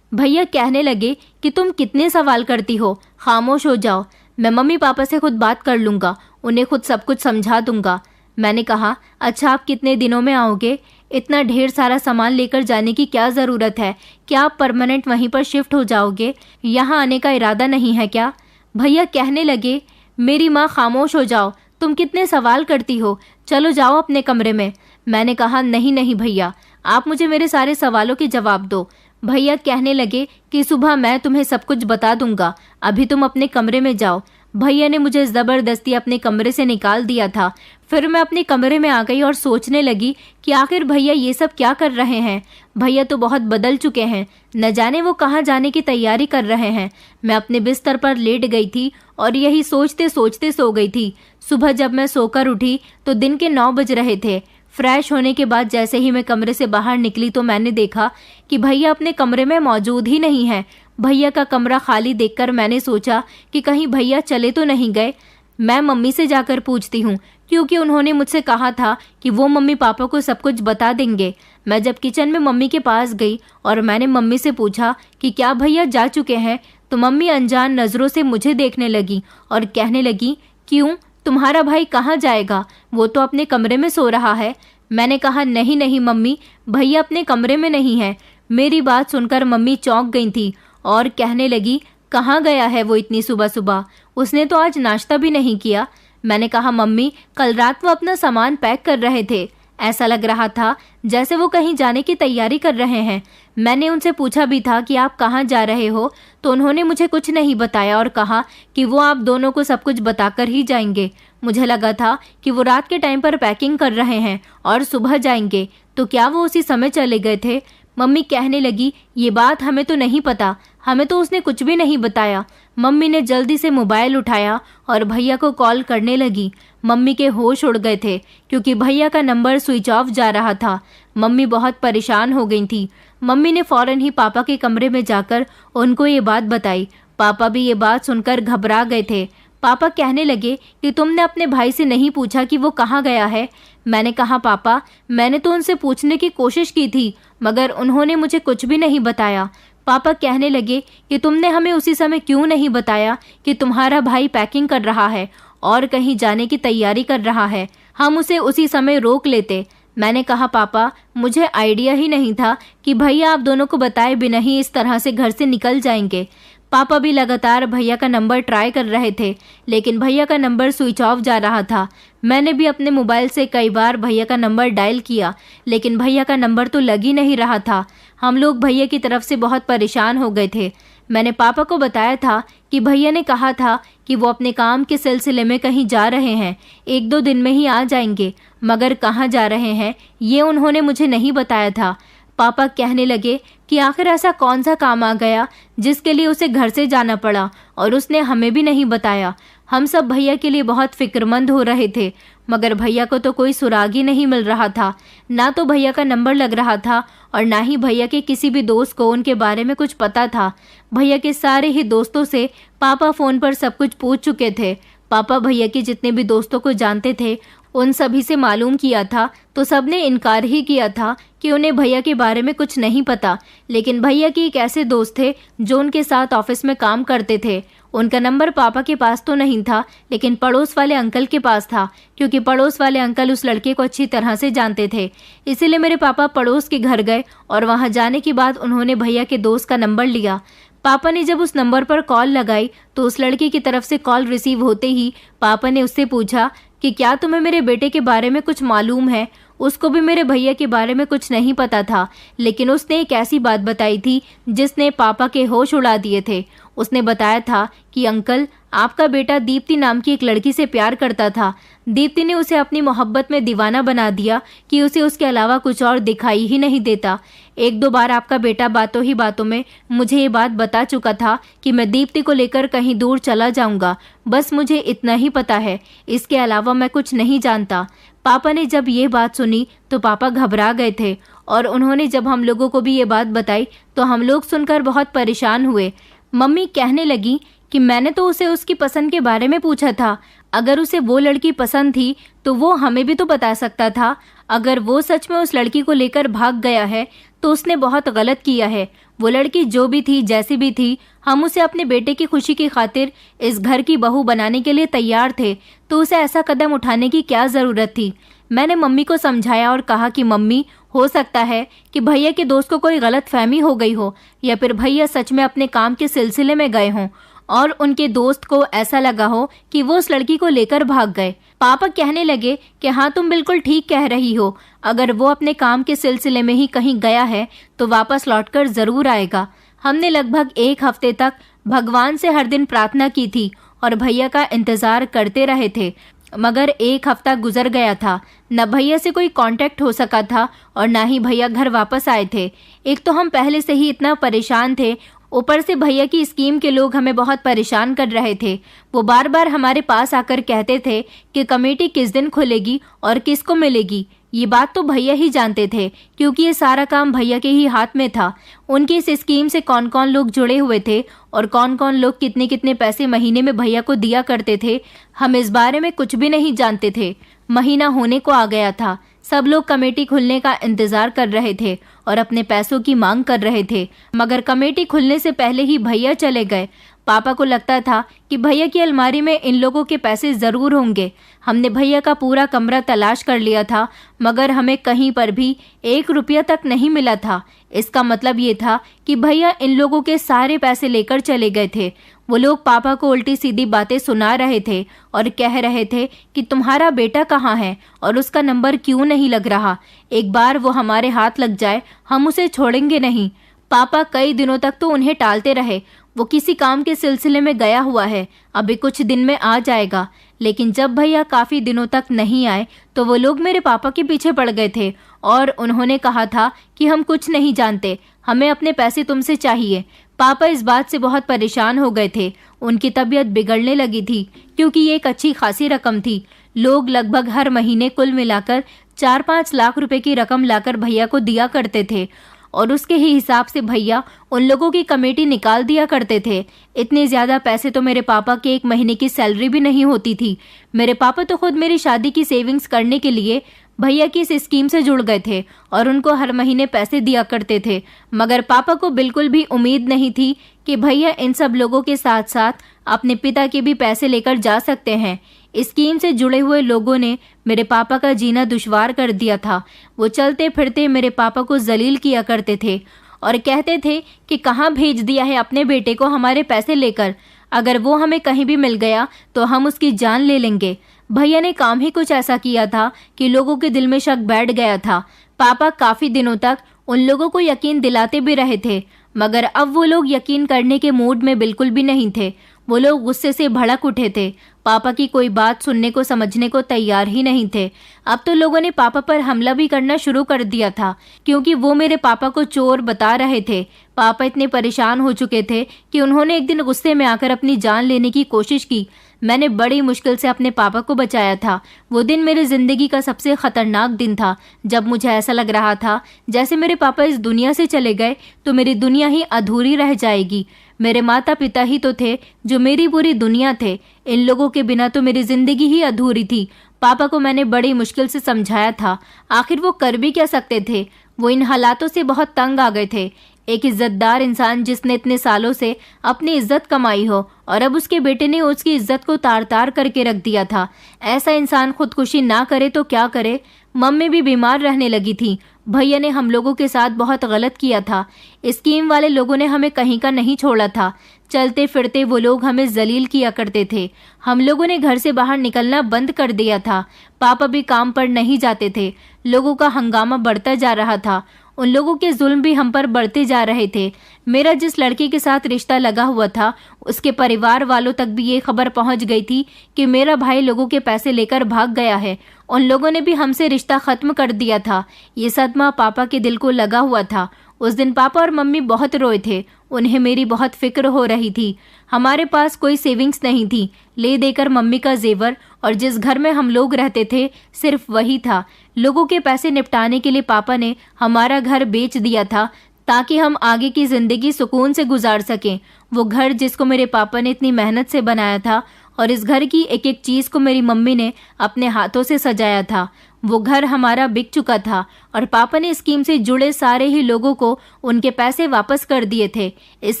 भैया कहने लगे कि तुम कितने सवाल करती हो, खामोश हो जाओ। मैं मम्मी पापा से खुद बात कर लूँगा, उन्हें खुद सब कुछ समझा दूँगा। मैंने कहा, अच्छा आप कितने दिनों में आओगे? इतना ढेर सारा सामान लेकर जाने की क्या ज़रूरत है? क्या आप परमानेंट वहीं पर शिफ्ट हो जाओगे? यहाँ आने का इरादा नहीं है क्या? भैया कहने लगे, मेरी माँ खामोश हो जाओ, तुम कितने सवाल करती हो, चलो जाओ अपने कमरे में। मैंने कहा, नहीं नहीं भैया, आप मुझे मेरे सारे सवालों के जवाब दो। भैया कहने लगे कि सुबह मैं तुम्हें सब कुछ बता दूंगा, अभी तुम अपने कमरे में जाओ। भैया ने मुझे ज़बरदस्ती अपने कमरे से निकाल दिया था। फिर मैं अपने कमरे में आ गई और सोचने लगी कि आखिर भैया ये सब क्या कर रहे हैं। भैया तो बहुत बदल चुके हैं, न जाने वो कहाँ जाने की तैयारी कर रहे हैं। मैं अपने बिस्तर पर लेट गई थी और यही सोचते सोचते सो गई थी। सुबह जब मैं सोकर उठी तो दिन के 9 बज रहे थे। फ्रेश होने के बाद जैसे ही मैं कमरे से बाहर निकली तो मैंने देखा कि भैया अपने कमरे में मौजूद ही नहीं है। भैया का कमरा खाली देखकर मैंने सोचा कि कहीं भैया चले तो नहीं गए। मैं मम्मी से जाकर पूछती हूँ, क्योंकि उन्होंने मुझसे कहा था कि वो मम्मी पापा को सब कुछ बता देंगे। मैं जब किचन में मम्मी के पास गई और मैंने मम्मी से पूछा कि क्या भैया जा चुके हैं, तो मम्मी अनजान नज़रों से मुझे देखने लगी और कहने लगी, क्यों, तुम्हारा भाई कहाँ जाएगा, वो तो अपने कमरे में सो रहा है। मैंने कहा, नहीं नहीं मम्मी, भैया अपने कमरे में नहीं है। मेरी बात सुनकर मम्मी चौंक गई थी और कहने लगी, कहाँ गया है वो इतनी सुबह सुबह, उसने तो आज नाश्ता भी नहीं किया। मैंने कहा, मम्मी कल रात वो अपना सामान पैक कर रहे थे, ऐसा लग रहा था जैसे वो कहीं जाने की तैयारी कर रहे हैं। मैंने उनसे पूछा भी था कि आप कहाँ जा रहे हो, तो उन्होंने मुझे कुछ नहीं बताया और कहा कि वो आप दोनों को सब कुछ बताकर ही जाएंगे। मुझे लगा था कि वो रात के टाइम पर पैकिंग कर रहे हैं और सुबह जाएंगे, तो क्या वो उसी समय चले गए थे? मम्मी कहने लगी, ये बात हमें तो नहीं पता, हमें तो उसने कुछ भी नहीं बताया। मम्मी ने जल्दी से मोबाइल उठाया और भैया को कॉल करने लगी। मम्मी के होश उड़ गए थे क्योंकि भैया का नंबर स्विच ऑफ जा रहा था। मम्मी बहुत परेशान हो गई थी। मम्मी ने फौरन ही पापा के कमरे में जाकर उनको ये बात बताई। पापा भी ये बात सुनकर घबरा गए थे। पापा कहने लगे कि तुमने अपने भाई से नहीं पूछा कि वो कहाँ गया है? मैंने कहा, पापा मैंने तो उनसे पूछने की कोशिश की थी, मगर उन्होंने मुझे कुछ भी नहीं बताया। पापा कहने लगे कि तुमने हमें उसी समय क्यों नहीं बताया कि तुम्हारा भाई पैकिंग कर रहा है और कहीं जाने की तैयारी कर रहा है, हम उसे उसी समय रोक लेते। मैंने कहा, पापा मुझे आइडिया ही नहीं था कि भैया आप दोनों को बताए बिना ही इस तरह से घर से निकल जाएंगे। पापा भी लगातार भैया का नंबर ट्राई कर रहे थे, लेकिन भैया का नंबर स्विच ऑफ जा रहा था। मैंने भी अपने मोबाइल से कई बार भैया का नंबर डायल किया, लेकिन भैया का नंबर तो लग ही नहीं रहा था। हम लोग भैया की तरफ से बहुत परेशान हो गए थे। मैंने पापा को बताया था कि भैया ने कहा था कि वो अपने काम के सिलसिले में कहीं जा रहे हैं, 1-2 दिन में ही आ जाएंगे, मगर कहाँ जा रहे हैं ये उन्होंने मुझे नहीं बताया था। पापा कहने लगे कि आखिर ऐसा कौन सा काम आ गया जिसके लिए उसे घर से जाना पड़ा और उसने हमें भी नहीं बताया। हम सब भैया के लिए बहुत फिक्रमंद हो रहे थे, मगर भैया को तो कोई सुराग ही नहीं मिल रहा था। ना तो भैया का नंबर लग रहा था और ना ही भैया के किसी भी दोस्त को उनके बारे में कुछ पता था। भैया के सारे ही दोस्तों से पापा फ़ोन पर सब कुछ पूछ चुके थे। पापा भैया के जितने भी दोस्तों को जानते थे उन सभी से मालूम किया था, तो सबने इनकार ही किया था कि उन्हें भैया के बारे में कुछ नहीं पता। लेकिन भैया के एक ऐसे दोस्त थे जो उनके साथ ऑफिस में काम करते थे। उनका नंबर पापा के पास तो नहीं था, लेकिन पड़ोस वाले अंकल के पास था, क्योंकि पड़ोस वाले अंकल उस लड़के को अच्छी तरह से जानते थे। इसीलिए मेरे पापा पड़ोस के घर गए और वहां जाने के बाद उन्होंने भैया के दोस्त का नंबर लिया। पापा ने जब उस नंबर पर कॉल लगाई तो उस लड़के की तरफ से कॉल रिसीव होते ही पापा ने उससे पूछा कि क्या तुम्हें मेरे बेटे के बारे में कुछ मालूम है। उसको भी मेरे भैया के बारे में कुछ नहीं पता था, लेकिन उसने एक ऐसी बात बताई थी जिसने पापा के होश उड़ा दिए थे। उसने बताया था कि अंकल, आपका बेटा दीप्ति नाम की एक लड़की से प्यार करता था। दीप्ति ने उसे अपनी मोहब्बत में दीवाना बना दिया कि उसे उसके अलावा कुछ और दिखाई ही नहीं देता। 1-2 बार आपका बेटा बातों ही बातों में मुझे ये बात बता चुका था कि मैं दीप्ति को लेकर कहीं दूर चला जाऊंगा। बस मुझे इतना ही पता है, इसके अलावा मैं कुछ नहीं जानता। पापा ने जब ये बात सुनी तो पापा घबरा गए थे और उन्होंने जब हम लोगों को भी ये बात बताई तो हम लोग सुनकर बहुत परेशान हुए। मम्मी कहने लगी कि मैंने तो उसे उसकी पसंद के बारे में पूछा था। अगर उसे वो लड़की पसंद थी तो वो हमें भी तो बता सकता था। अगर वो सच में उस लड़की को लेकर भाग गया है तो उसने बहुत गलत किया है। वो लड़की जो भी थी, जैसी भी थी, हम उसे अपने बेटे की खुशी की खातिर इस घर की बहू बनाने के लिए तैयार थे, तो उसे ऐसा कदम उठाने की क्या जरूरत थी। मैंने मम्मी को समझाया और कहा कि मम्मी, हो सकता है कि भैया के दोस्त को कोई गलत फहमी हो गई हो, या फिर भैया सच में अपने काम के सिलसिले में गए हों और उनके दोस्त को ऐसा लगा हो कि वो उस लड़की को लेकर भाग गए। पापा कहने लगे कि हाँ, तुम बिल्कुल ठीक कह रही हो, अगर वो अपने काम के सिलसिले में ही कहीं गया है तो वापस लौटकर जरूर आएगा। हमने लगभग 1 हफ्ते तक भगवान से हर दिन प्रार्थना की थी और भैया का इंतजार करते रहे थे, मगर 1 हफ्ता गुजर गया था। न भैया से कोई कांटेक्ट हो सका था और न ही भैया घर वापस आए थे। एक तो हम पहले से ही इतना परेशान थे, ऊपर से भैया की स्कीम के लोग हमें बहुत परेशान कर रहे थे। वो बार बार हमारे पास आकर कहते थे कि कमेटी किस दिन खुलेगी और किसको मिलेगी। ये बात तो भैया ही जानते थे, क्योंकि ये सारा काम भैया के ही हाथ में था। उनकी इस स्कीम से कौन कौन लोग जुड़े हुए थे और कौन कौन लोग कितने कितने पैसे महीने में भैया को दिया करते थे, हम इस बारे में कुछ भी नहीं जानते थे। महीना होने को आ गया था। सब लोग कमेटी खुलने का इंतजार कर रहे थे और अपने पैसों की मांग कर रहे थे, मगर कमेटी खुलने से पहले ही भैया चले गए। पापा को लगता था कि भैया की अलमारी में इन लोगों के पैसे जरूर होंगे। हमने भैया का पूरा कमरा तलाश कर लिया था, मगर हमें कहीं पर भी 1 रुपया तक नहीं मिला था। इसका मतलब ये था कि भैया इन लोगों के सारे पैसे लेकर चले गए थे। वो लोग पापा को उल्टी सीधी बातें सुना रहे थे और कह रहे थे कि तुम्हारा बेटा कहाँ है और उसका नंबर क्यों नहीं लग रहा। एक बार वो हमारे हाथ लग जाए, हम उसे छोड़ेंगे नहीं। पापा कई दिनों तक तो उन्हें टालते रहे। वो किसी काम के सिलसिले में गया हुआ है, अभी कुछ दिन में आ जाएगा। लेकिन जब भैया काफी दिनों तक नहीं आए तो वो लोग मेरे पापा के पीछे पड़ गए थे और उन्होंने कहा था कि हम कुछ नहीं जानते, हमें अपने पैसे तुमसे चाहिए। पापा इस बात से बहुत परेशान हो गए थे। उनकी तबीयत बिगड़ने लगी थी, क्योंकि ये एक अच्छी खासी रकम थी। लोग लगभग हर महीने कुल मिलाकर 4-5 लाख रुपए की रकम लाकर भैया को दिया करते थे और उसके ही हिसाब से भैया उन लोगों की कमेटी निकाल दिया करते थे। इतने ज्यादा पैसे तो मेरे पापा के 1 महीने की सैलरी भी नहीं होती थी। मेरे पापा तो खुद मेरी शादी की सेविंग्स करने के लिए भैया की इस स्कीम से जुड़ गए थे और उनको हर महीने पैसे दिया करते थे, मगर पापा को बिल्कुल भी उम्मीद नहीं थी कि भैया इन सब लोगों के साथ साथ अपने पिता के भी पैसे लेकर जा सकते हैं। स्कीम से जुड़े हुए लोगों ने मेरे पापा का जीना दुश्वार कर दिया था। वो चलते फिरते मेरे पापा को जलील किया करते थे और कहते थे कि कहाँ भेज दिया है अपने बेटे को हमारे पैसे लेकर, अगर वो हमें कहीं भी मिल गया तो हम उसकी जान ले लेंगे। भैया ने काम ही कुछ ऐसा किया था कि लोगों के दिल में शक बैठ गया था। पापा काफी दिनों तक उन लोगों को यकीन दिलाते भी रहे थे, मगर अब वो लोग यकीन करने के मूड में बिल्कुल भी नहीं थे। वो लोग गुस्से से भड़क उठे थे। पापा की कोई बात सुनने को समझने को तैयार ही नहीं थे। अब तो लोगों ने पापा पर हमला भी करना शुरू कर दिया था, क्योंकि वो मेरे पापा को चोर बता रहे थे। पापा इतने परेशान हो चुके थे कि उन्होंने एक दिन गुस्से में आकर अपनी जान लेने की कोशिश की। मैंने बड़ी मुश्किल से अपने पापा को बचाया था। वो दिन मेरी जिंदगी का सबसे खतरनाक दिन था, जब मुझे ऐसा लग रहा था जैसे मेरे पापा इस दुनिया से चले गए तो मेरी दुनिया ही अधूरी रह जाएगी। मेरे माता पिता ही तो थे जो मेरी पूरी दुनिया थे। इन लोगों के बिना तो मेरी जिंदगी ही अधूरी थी। पापा को मैंने बड़ी मुश्किल से समझाया था, आखिर वो कर भी क्या सकते थे। वो इन हालातों से बहुत तंग आ गए थे। एक इज्जतदार इंसान जिसने इतने सालों से अपनी इज्जत कमाई हो और अब उसके बेटे ने उसकी इज्जत को तार तार करके रख दिया था, ऐसा इंसान खुदकुशी ना करे तो क्या करे। मम्मी भी बीमार रहने लगी थी। भैया ने हम लोगों के साथ बहुत गलत किया था। स्कीम वाले लोगों ने हमें कहीं का नहीं छोड़ा था। चलते फिरते वो लोग हमें जलील किया करते थे। हम लोगों ने घर से बाहर निकलना बंद कर दिया था। पापा भी काम पर नहीं जाते थे। लोगों का हंगामा बढ़ता जा रहा था। उन लोगों के जुल्म भी हम पर बढ़ते जा रहे थे। मेरा जिस लड़की के साथ रिश्ता लगा हुआ था, उसके परिवार वालों तक भी ये खबर पहुंच गई थी कि मेरा भाई लोगों के पैसे लेकर भाग गया है। उन लोगों ने भी हमसे रिश्ता खत्म कर दिया था। ये सदमा पापा के दिल को लगा हुआ था। उस दिन पापा और मम्मी बहुत रोए थे। उन्हें मेरी बहुत फिक्र हो रही थी। हमारे पास कोई सेविंग्स नहीं थी। ले देकर मम्मी का जेवर और जिस घर में हम लोग रहते थे सिर्फ वही था। लोगों के पैसे निपटाने के लिए पापा ने हमारा घर बेच दिया था ताकि हम आगे की जिंदगी सुकून से गुजार सकें। वो घर जिसको मेरे पापा ने इतनी मेहनत से बनाया था और इस घर की एक एक चीज को मेरी मम्मी ने अपने हाथों से सजाया था, वो घर हमारा बिक चुका था और पापा ने स्कीम से जुड़े सारे ही लोगों को उनके पैसे वापस कर दिए थे। इस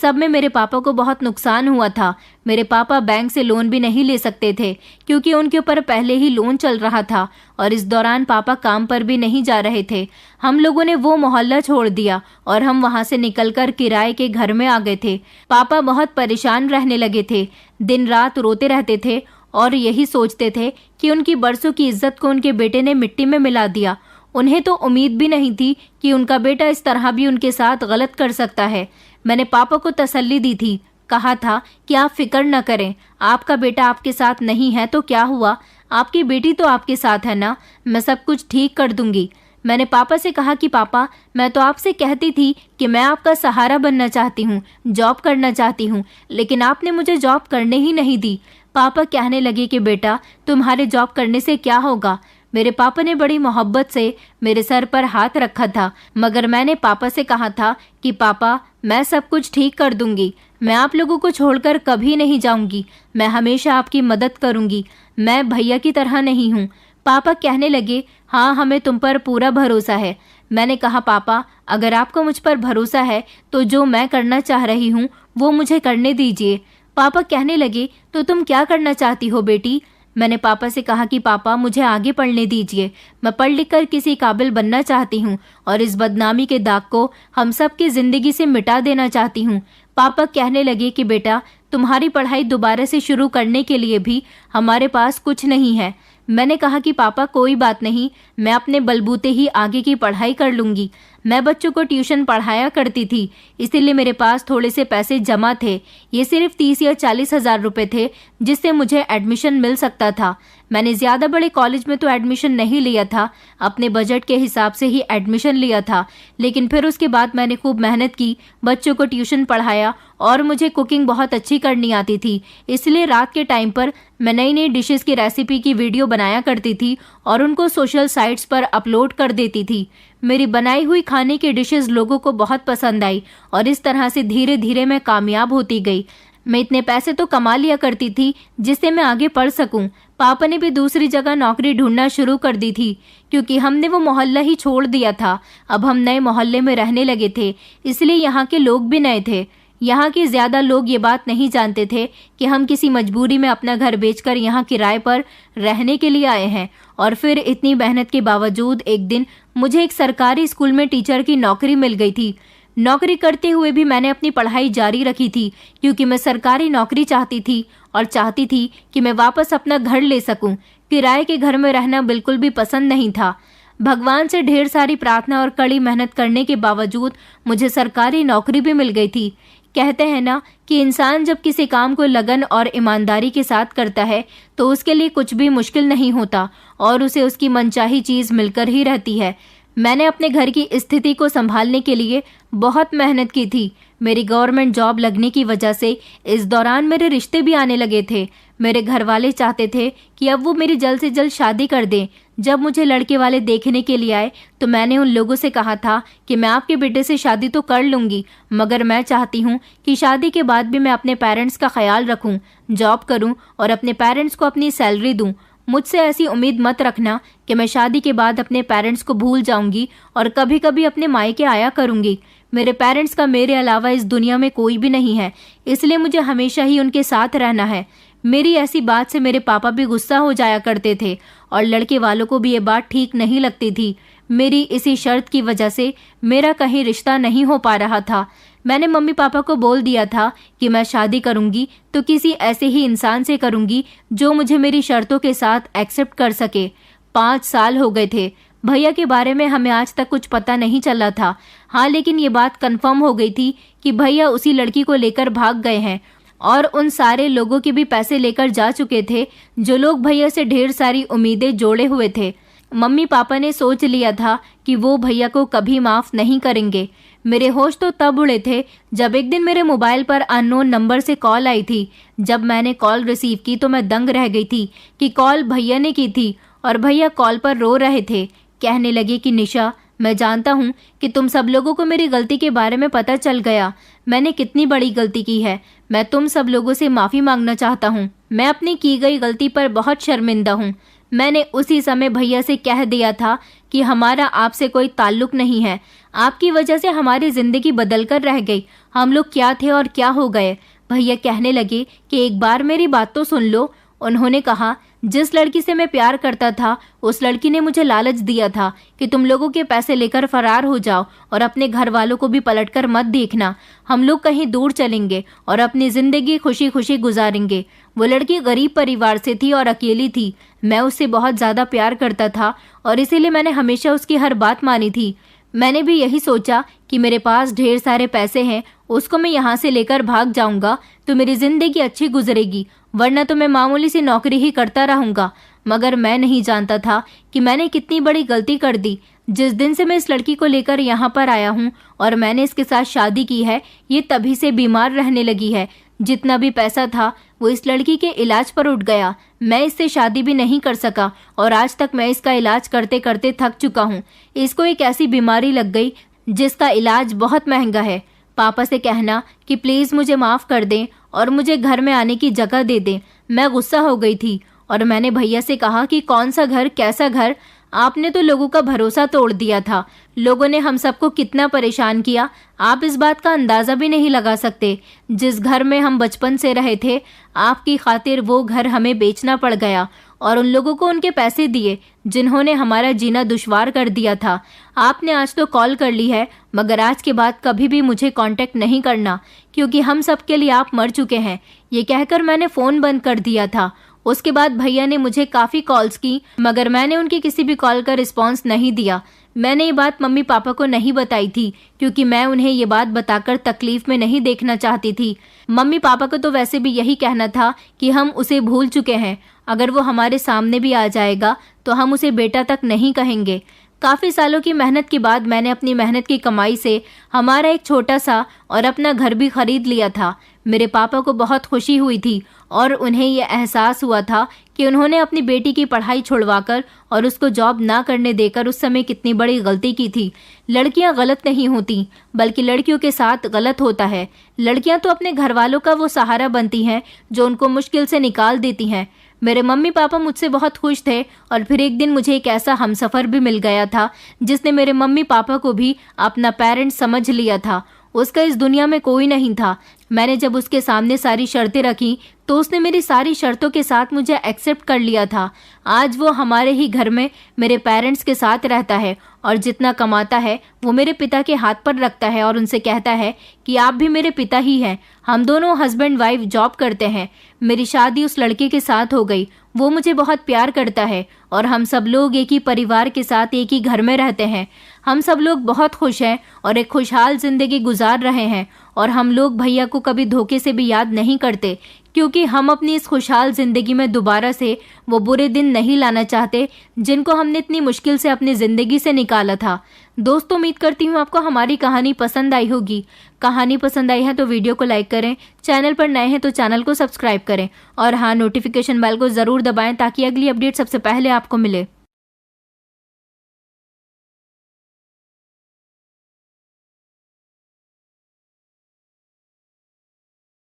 सब में मेरे पापा को बहुत नुकसान हुआ था। मेरे पापा बैंक से लोन भी नहीं ले सकते थे क्योंकि उनके ऊपर पहले ही लोन चल रहा था और इस दौरान पापा काम पर भी नहीं जा रहे थे। हम लोगों ने वो मोहल्ला छोड़ दिया और हम वहां से निकलकर किराए के घर में आ गए थे। पापा बहुत परेशान रहने लगे थे, दिन रात रोते रहते थे और यही सोचते थे कि उनकी बरसों की इज्जत को उनके बेटे ने मिट्टी में मिला दिया। उन्हें तो उम्मीद भी नहीं थी कि उनका बेटा इस तरह भी उनके साथ गलत कर सकता है। मैंने पापा को तसल्ली दी थी, कहा था कि आप फिक्र न करें, आपका बेटा आपके साथ नहीं है तो क्या हुआ, आपकी बेटी तो आपके साथ है ना, मैं सब कुछ ठीक कर दूंगी। मैंने पापा से कहा कि पापा, मैं तो आपसे कहती थी कि मैं आपका सहारा बनना चाहती हूँ, जॉब करना चाहती हूँ, लेकिन आपने मुझे जॉब करने ही नहीं दी। पापा कहने लगे कि बेटा, तुम्हारे जॉब करने से क्या होगा। मेरे पापा ने बड़ी मोहब्बत से मेरे सर पर हाथ रखा था, मगर मैंने पापा से कहा था कि पापा, मैं सब कुछ ठीक कर दूंगी, मैं आप लोगों को छोड़कर कभी नहीं जाऊंगी, मैं हमेशा आपकी मदद करूंगी, मैं भैया की तरह नहीं हूँ। पापा कहने लगे, हाँ, हमें तुम पर पूरा भरोसा है। मैंने कहा, पापा, अगर आपको मुझ पर भरोसा है तो जो मैं करना चाह रही हूँ वो मुझे करने दीजिए। पापा कहने लगे, तो तुम क्या करना चाहती हो बेटी। मैंने पापा से कहा कि पापा, मुझे आगे पढ़ने दीजिए, मैं पढ़ लिख कर किसी काबिल बनना चाहती हूँ और इस बदनामी के दाग को हम सब की जिंदगी से मिटा देना चाहती हूँ। पापा कहने लगे कि बेटा, तुम्हारी पढ़ाई दोबारा से शुरू करने के लिए भी हमारे पास कुछ नहीं है। मैंने कहा कि पापा, कोई बात नहीं, मैं अपने बलबूते ही आगे की पढ़ाई कर लूंगी। मैं बच्चों को ट्यूशन पढ़ाया करती थी, इसीलिए मेरे पास थोड़े से पैसे जमा थे। ये सिर्फ 30 या 40 हजार रुपए थे जिससे मुझे एडमिशन मिल सकता था। मैंने ज़्यादा बड़े कॉलेज में तो एडमिशन नहीं लिया था, अपने बजट के हिसाब से ही एडमिशन लिया था, लेकिन फिर उसके बाद मैंने खूब मेहनत की, बच्चों को ट्यूशन पढ़ाया और मुझे कुकिंग बहुत अच्छी करनी आती थी। इसलिए रात के टाइम पर मैं नई नई डिशेस की रेसिपी की वीडियो बनाया करती थी और उनको सोशल साइट्स पर अपलोड कर देती थी। मेरी बनाई हुई खाने की डिशेस लोगों को बहुत पसंद आई और इस तरह से धीरे धीरे मैं कामयाब होती गई। मैं इतने पैसे तो कमा लिया करती थी जिससे मैं आगे पढ़ सकूं। पापा ने भी दूसरी जगह नौकरी ढूंढना शुरू कर दी थी क्योंकि हमने वो मोहल्ला ही छोड़ दिया था। अब हम नए मोहल्ले में रहने लगे थे, इसलिए यहाँ के लोग भी नए थे। यहाँ के ज़्यादा लोग ये बात नहीं जानते थे कि हम किसी मजबूरी में अपना घर बेचकर यहाँ किराए पर रहने के लिए आए हैं। और फिर इतनी मेहनत के बावजूद एक दिन मुझे एक सरकारी स्कूल में टीचर की नौकरी मिल गई थी। नौकरी करते हुए भी मैंने अपनी पढ़ाई जारी रखी थी क्योंकि मैं सरकारी नौकरी चाहती थी और चाहती थी कि मैं वापस अपना घर ले सकूं। किराए के घर में रहना बिल्कुल भी पसंद नहीं था। भगवान से ढेर सारी प्रार्थना और कड़ी मेहनत करने के बावजूद मुझे सरकारी नौकरी भी मिल गई थी। कहते हैं ना कि इंसान जब किसी काम को लगन और ईमानदारी के साथ करता है तो उसके लिए कुछ भी मुश्किल नहीं होता और उसे उसकी मनचाही चीज़ मिलकर ही रहती है। मैंने अपने घर की स्थिति को संभालने के लिए बहुत मेहनत की थी। मेरी गवर्नमेंट जॉब लगने की वजह से इस दौरान मेरे रिश्ते भी आने लगे थे। मेरे घर वाले चाहते थे कि अब वो मेरी जल्द से जल्द शादी कर दें। जब मुझे लड़के वाले देखने के लिए आए तो मैंने उन लोगों से कहा था कि मैं आपके बेटे से शादी तो कर लूँगी, मगर मैं चाहती हूँ कि शादी के बाद भी मैं अपने पेरेंट्स का ख्याल रखूँ, जॉब करूँ और अपने पेरेंट्स को अपनी सैलरी दूँ। मुझसे ऐसी उम्मीद मत रखना कि मैं शादी के बाद अपने पेरेंट्स को भूल जाऊंगी और कभी कभी अपने मायके आया करूंगी। मेरे पेरेंट्स का मेरे अलावा इस दुनिया में कोई भी नहीं है, इसलिए मुझे हमेशा ही उनके साथ रहना है। मेरी ऐसी बात से मेरे पापा भी गुस्सा हो जाया करते थे और लड़के वालों को भी ये बात ठीक नहीं लगती थी। मेरी इसी शर्त की वजह से मेरा कहीं रिश्ता नहीं हो पा रहा था। मैंने मम्मी पापा को बोल दिया था कि मैं शादी करूंगी तो किसी ऐसे ही इंसान से करूंगी जो मुझे मेरी शर्तों के साथ एक्सेप्ट कर सके। 5 साल हो गए थे। भैया के बारे में हमें आज तक कुछ पता नहीं चला था। हाँ, लेकिन ये बात कंफर्म हो गई थी कि भैया उसी लड़की को लेकर भाग गए हैं और उन सारे लोगों के भी पैसे लेकर जा चुके थे जो लोग भैया से ढेर सारी उम्मीदें जोड़े हुए थे। मम्मी पापा ने सोच लिया था कि वो भैया को कभी माफ़ नहीं करेंगे। मेरे होश तो तब उड़े थे जब एक दिन मेरे मोबाइल पर अननोन नंबर से कॉल आई थी। जब मैंने कॉल रिसीव की तो मैं दंग रह गई थी कि कॉल भैया ने की थी और भैया कॉल पर रो रहे थे। कहने लगे कि निशा, मैं जानता हूँ कि तुम सब लोगों को मेरी गलती के बारे में पता चल गया। मैंने कितनी बड़ी गलती की है। मैं तुम सब लोगों से माफ़ी मांगना चाहता हूँ। मैं अपनी की गई गलती पर बहुत शर्मिंदा हूँ। मैंने उसी समय भैया से कह दिया था कि हमारा आपसे कोई ताल्लुक नहीं है। आपकी वजह से हमारी जिंदगी बदल कर रह गई। हम लोग क्या थे और क्या हो गए। भैया कहने लगे कि एक बार मेरी बात तो सुन लो। उन्होंने कहा, जिस लड़की से मैं प्यार करता था उस लड़की ने मुझे लालच दिया था कि तुम लोगों के पैसे लेकर फरार हो जाओ और अपने घर वालों को भी पलटकर मत देखना। हम लोग कहीं दूर चलेंगे और अपनी जिंदगी खुशी खुशी गुजारेंगे। वो लड़की गरीब परिवार से थी और अकेली थी। मैं उससे बहुत ज्यादा प्यार करता था और इसीलिए मैंने हमेशा उसकी हर बात मानी थी। मैंने भी यही सोचा कि मेरे पास ढेर सारे पैसे हैं, उसको मैं यहाँ से लेकर भाग जाऊंगा तो मेरी जिंदगी अच्छी गुजरेगी, वरना तो मैं मामूली सी नौकरी ही करता रहूंगा। मगर मैं नहीं जानता था कि मैंने कितनी बड़ी गलती कर दी। जिस दिन से मैं इस लड़की को लेकर यहाँ पर आया हूँ और मैंने इसके साथ शादी की है, ये तभी से बीमार रहने लगी है। जितना भी पैसा था वो इस लड़की के इलाज पर उठ गया। मैं इससे शादी भी नहीं कर सका और आज तक मैं इसका इलाज करते करते थक चुका हूँ। इसको एक ऐसी बीमारी लग गई जिसका इलाज बहुत महंगा है। पापा से कहना कि प्लीज़ मुझे माफ़ कर दें और मुझे घर में आने की जगह दे दें। मैं गुस्सा हो गई थी और मैंने भैया से कहा कि कौन सा घर, कैसा घर, आपने तो लोगों का भरोसा तोड़ दिया था। लोगों ने हम सबको कितना परेशान किया, आप इस बात का अंदाज़ा भी नहीं लगा सकते। जिस घर में हम बचपन से रहे थे, आपकी खातिर वो घर हमें बेचना पड़ गया और उन लोगों को उनके पैसे दिए जिन्होंने हमारा जीना दुश्वार कर दिया था। आपने आज तो कॉल कर ली है, मगर आज के बाद कभी भी मुझे कांटेक्ट नहीं करना, क्योंकि हम सब के लिए आप मर चुके हैं। ये कहकर मैंने फ़ोन बंद कर दिया था। उसके बाद भैया ने मुझे काफ़ी कॉल्स की, मगर मैंने उनकी किसी भी कॉल का रिस्पॉन्स नहीं दिया। मैंने ये बात मम्मी पापा को नहीं बताई थी, क्योंकि मैं उन्हें ये बात बताकर तकलीफ में नहीं देखना चाहती थी। मम्मी पापा को तो वैसे भी यही कहना था कि हम उसे भूल चुके हैं। अगर वो हमारे सामने भी आ जाएगा तो हम उसे बेटा तक नहीं कहेंगे। काफ़ी सालों की मेहनत के बाद मैंने अपनी मेहनत की कमाई से हमारा एक छोटा सा और अपना घर भी खरीद लिया था। मेरे पापा को बहुत खुशी हुई थी और उन्हें यह एहसास हुआ था कि उन्होंने अपनी बेटी की पढ़ाई छुड़वाकर और उसको जॉब ना करने देकर उस समय कितनी बड़ी गलती की थी। लड़कियां गलत नहीं होती, बल्कि लड़कियों के साथ गलत होता है। लड़कियां तो अपने घर वालों का वो सहारा बनती हैं जो उनको मुश्किल से निकाल देती हैं। मेरे मम्मी पापा मुझसे बहुत खुश थे और फिर एक दिन मुझे एक ऐसा हमसफ़र भी मिल गया था जिसने मेरे मम्मी पापा को भी अपना पेरेंट समझ लिया था। उसका इस दुनिया में कोई नहीं था। मैंने जब उसके सामने सारी शर्तें रखी तो उसने मेरी सारी शर्तों के साथ मुझे एक्सेप्ट कर लिया था। आज वो हमारे ही घर में मेरे पेरेंट्स के साथ रहता है और जितना कमाता है वो मेरे पिता के हाथ पर रखता है और उनसे कहता है कि आप भी मेरे पिता ही हैं। हम दोनों हस्बैंड वाइफ जॉब करते हैं। मेरी शादी उस लड़के के साथ हो गई। वो मुझे बहुत प्यार करता है और हम सब लोग एक ही परिवार के साथ एक ही घर में रहते हैं। हम सब लोग बहुत खुश हैं और एक खुशहाल जिंदगी गुजार रहे हैं और हम लोग भैया को कभी धोखे से भी याद नहीं करते, क्योंकि हम अपनी इस खुशहाल ज़िंदगी में दोबारा से वो बुरे दिन नहीं लाना चाहते जिनको हमने इतनी मुश्किल से अपनी ज़िंदगी से निकाला था। दोस्तों, उम्मीद करती हूँ आपको हमारी कहानी पसंद आई होगी। कहानी पसंद आई है तो वीडियो को लाइक करें, चैनल पर नए हैं तो चैनल को सब्सक्राइब करें और हाँ, नोटिफिकेशन बेल को ज़रूर दबाएं ताकि अगली अपडेट सबसे पहले आपको मिले।